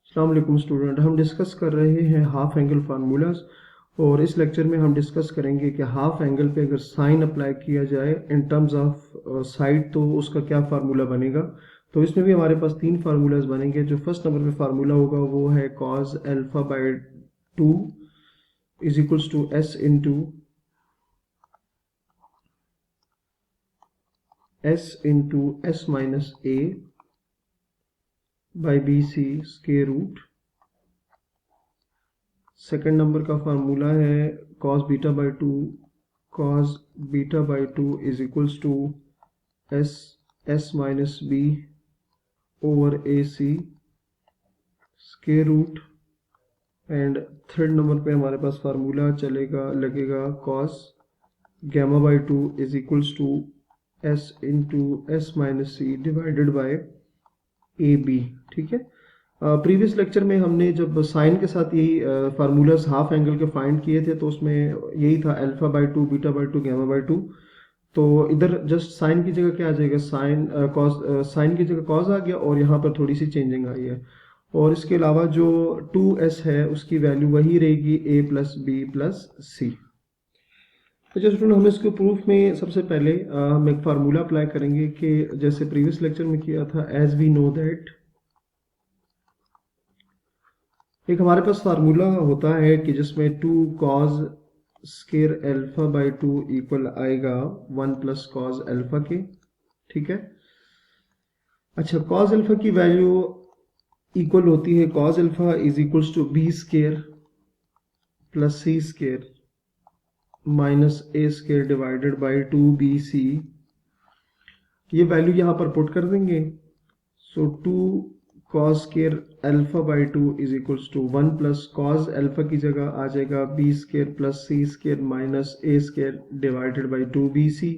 अस्सलाम वालेकुम स्टूडेंट, हम डिस्कस कर रहे हैं हाफ एंगल फार्मूलाज। और इस लेक्चर में हम डिस्कस करेंगे कि हाफ एंगल पे अगर साइन अप्लाई किया जाए इन टर्म्स ऑफ साइड तो उसका क्या फार्मूला बनेगा। तो इसमें भी हमारे पास तीन फार्मूलाज बनेंगे। जो फर्स्ट नंबर पे फार्मूला होगा वो है cos alpha by 2 is equals to S into S minus A by B C square root. Second number का फार्मूला है cos beta by two is equals to S minus B over A C square root. And third number पे हमारे पास formula लगेगा cos gamma by two is equals to S into S minus C divided by A B. ठीक है। Previous lecture में हमने जब sign के साथ यही फार्मूलाज हाफ एंगल के फाइंड किए थे तो उसमें यही था alpha by two beta by two gamma by two. तो इधर जस्ट साइन की जगह क्या आ जाएगा, साइन की जगह कॉस आ गया और यहाँ पर थोड़ी सी चेंजिंग आई है। और इसके अलावा जो 2s है उसकी वैल्यू वही रहेगी a प्लस बी प्लस सी। अच्छा स्टूडेंट, हम इसके प्रूफ में सबसे पहले हम एक फार्मूला अप्लाई करेंगे कि जैसे प्रीवियस लेक्चर में किया था। एज वी नो दैट एक हमारे पास फार्मूला होता है कि जिसमें 2 cos square alpha by two equal आएगा 1 प्लस कॉस अल्फा के। ठीक है। अच्छा, cos अल्फा की वैल्यू इक्वल होती है cos alpha is equals to B square plus C square minus A square divided by 2bc। ये वैल्यू यहां पर पुट कर देंगे। So 2 cos square alpha by two is equals to 1 plus cos alpha की जगह आ जाएगा B square plus C square minus A square divided by 2bc।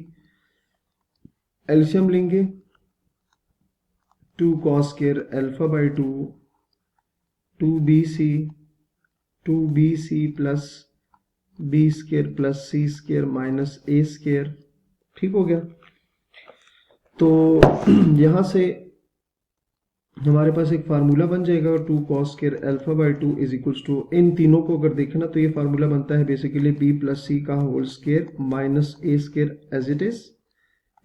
LCM लेंगे 2 cos square alpha by to 2bc plus B square plus C square minus A square. ठीक हो गया। तो यहां से हमारे पास एक फार्मूला बन जाएगा 2 cos square alpha by two is equals to, इन तीनों को अगर देखें ना तो ये फार्मूला बनता है बेसिकली b प्लस सी का whole square minus A square as it is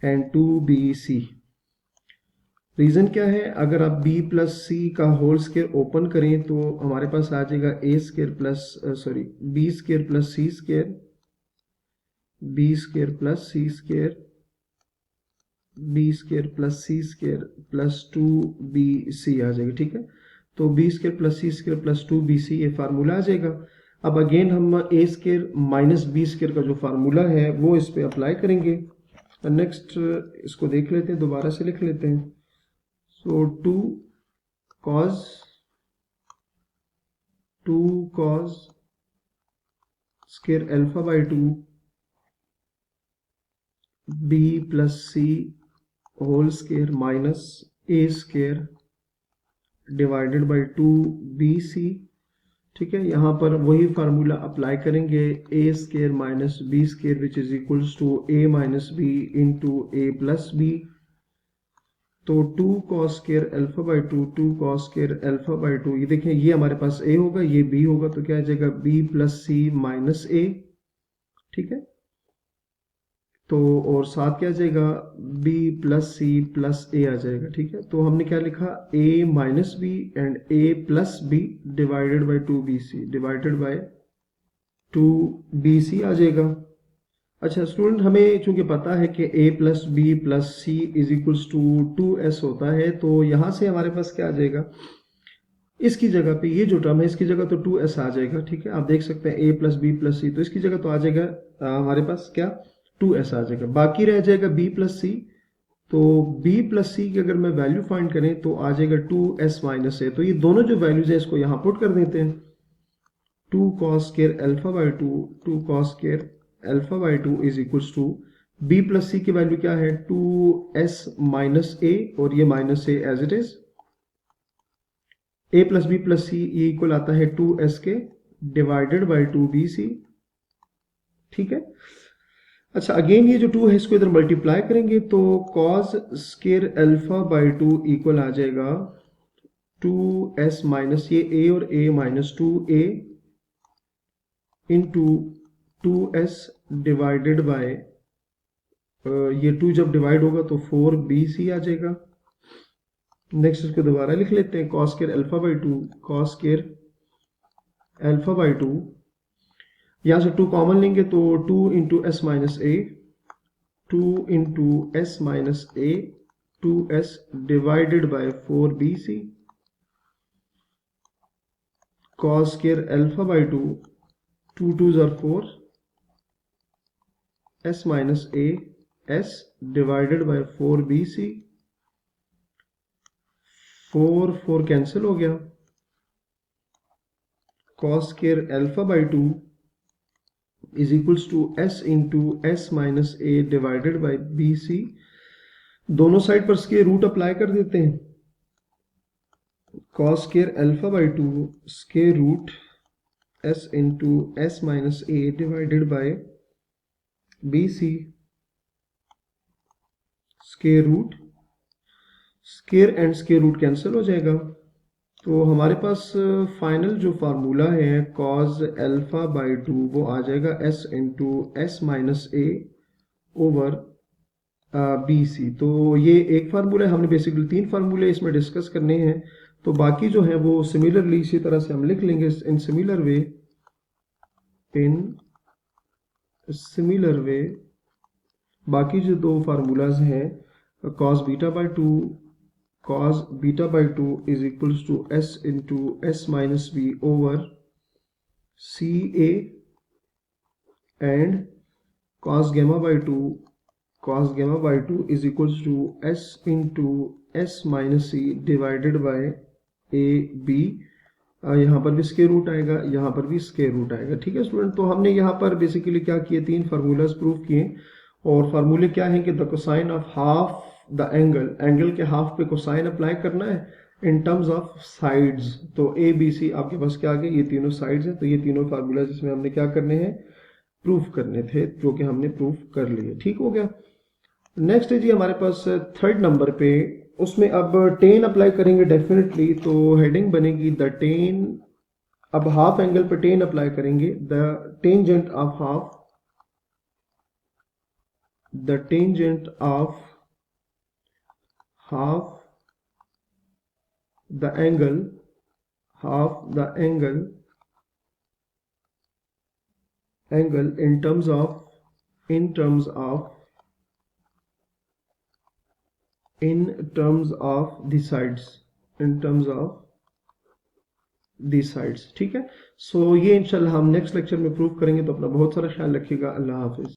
and 2bc। Reason क्या है, अगर आप b प्लस सी का होल स्क्वायर ओपन करें तो हमारे पास आ जाएगा a square plus B square plus C square, B square plus C square, B square plus C square plus 2bc आ जाएगा। ठीक है। तो B square plus C square plus 2bc ये फार्मूला आ जाएगा। अब अगेन हम A square minus B square का जो फार्मूला है वो इस पे अप्लाई करेंगे। नेक्स्ट इसको देख लेते हैं, दोबारा से लिख लेते हैं। So 2 cos square alpha by two b plus C whole square minus A square divided by 2bc। ठीक है। यहाँ पर वही फार्मूला अप्लाई करेंगे A square minus B square which is equals to A minus B into A plus B. तो 2 cos square alpha by two cos square alpha by two, ये देखें ये हमारे पास a होगा ये b होगा तो क्या आ जाएगा b plus C minus A. ठीक है। तो और साथ क्या आ जाएगा b plus C plus A आ जाएगा। ठीक है। तो हमने क्या लिखा a minus B and a plus B divided by 2bc divided by 2bc आ जाएगा। अच्छा स्टूडेंट, हमें चूंकि पता है कि a plus B plus C is equals to 2s होता है तो यहां से हमारे पास क्या आ जाएगा, इसकी जगह पे ये जो टर्म है इसकी जगह तो 2s आ जाएगा। ठीक है। आप देख सकते हैं a प्लस बी प्लस सी, तो इसकी जगह तो आ जाएगा हमारे पास क्या 2s आ जाएगा। बाकी रह जाएगा b प्लस सी। तो b प्लस सी की अगर मैं वैल्यू फाइंड करें तो आ जाएगा 2s माइनस ए। तो ये दोनों जो वैल्यूज है इसको यहाँ पुट कर देते हैं। 2 cos square alpha by two cos square alpha by two is equals to b plus C की वैल्यू क्या है 2s माइनस ए और ये minus A as it is. a plus B plus C ये equal आता है 2s के divided by 2bc। ठीक है। अच्छा अगेन ये जो 2 है इसको इधर मल्टीप्लाई करेंगे तो cos square alpha by two equal आ जाएगा 2s माइनस ये a और a minus 2a into 2s divided by ये 2 जब डिवाइड होगा तो 4bc आ जाएगा। नेक्स्ट इसको दोबारा लिख लेते हैं, cos square alpha by 2, cos square alpha by 2, यहाँ से 2 कॉमन लेंगे तो 2 into S minus a, 2 into S minus a, 2s divided by 4bc, cos square alpha by 2, 2 2s are 4, s minus a, s divided by 4bc, 4 4 cancel हो गया, cos square alpha by 2 is equals to s into S minus a divided by bc। दोनों side पर square root apply कर देते हैं, cos square alpha by 2 square root s into S minus a divided by bc, square root, square and square root cancel हो जाएगा। तो हमारे पास फाइनल जो फार्मूला है कॉज अल्फा बाई 2 वो आ जाएगा s into S minus a over bc। तो ये एक फार्मूला है, हमने बेसिकली 3 फार्मूले इसमें डिस्कस करने हैं, तो बाकी जो है वो सिमिलरली इसी तरह से हम लिख लेंगे इन सिमिलर वे, बाकी जो 2 फार्मूलाज हैं cos beta by 2, cos beta by 2 is equals to s into s minus b over ca, and cos gamma by 2 is equals to s into s minus c divided by a b। यहाँ पर भी square root आएगा, यहाँ पर भी square root आएगा। ठीक है स्टूडेंट, तो हमने यहाँ पर बेसिकली क्या किए, 3 फार्मूलाज प्रूव किए, और फार्मूले क्या है कि the cosine of half the angle के हाफ पे कोसाइन अप्लाई करना है इन टर्म्स ऑफ साइड्स। तो ए बी सी आपके पास क्या आ गया, ये तीनों साइड्स हैं, तो ये तीनों फार्मूला जिसमें हमने क्या करने हैं, प्रूफ करने थे, जो कि हमने प्रूफ कर लिए। ठीक हो गया। नेक्स्ट है जी हमारे पास 3rd नंबर पे, उसमें अब टेन अप्लाई करेंगे डेफिनेटली, तो हेडिंग बनेगी द टेन, अब हाफ एंगल पे टेन अप्लाई करेंगे, the tangent of half, the tangent of half the angle in terms of the sides। ठीक है, सो ये इंशाल्लाह हम नेक्स्ट लेक्चर में प्रूव करेंगे। तो अपना बहुत सारा ख्याल रखिएगा। अल्लाह हाफिज।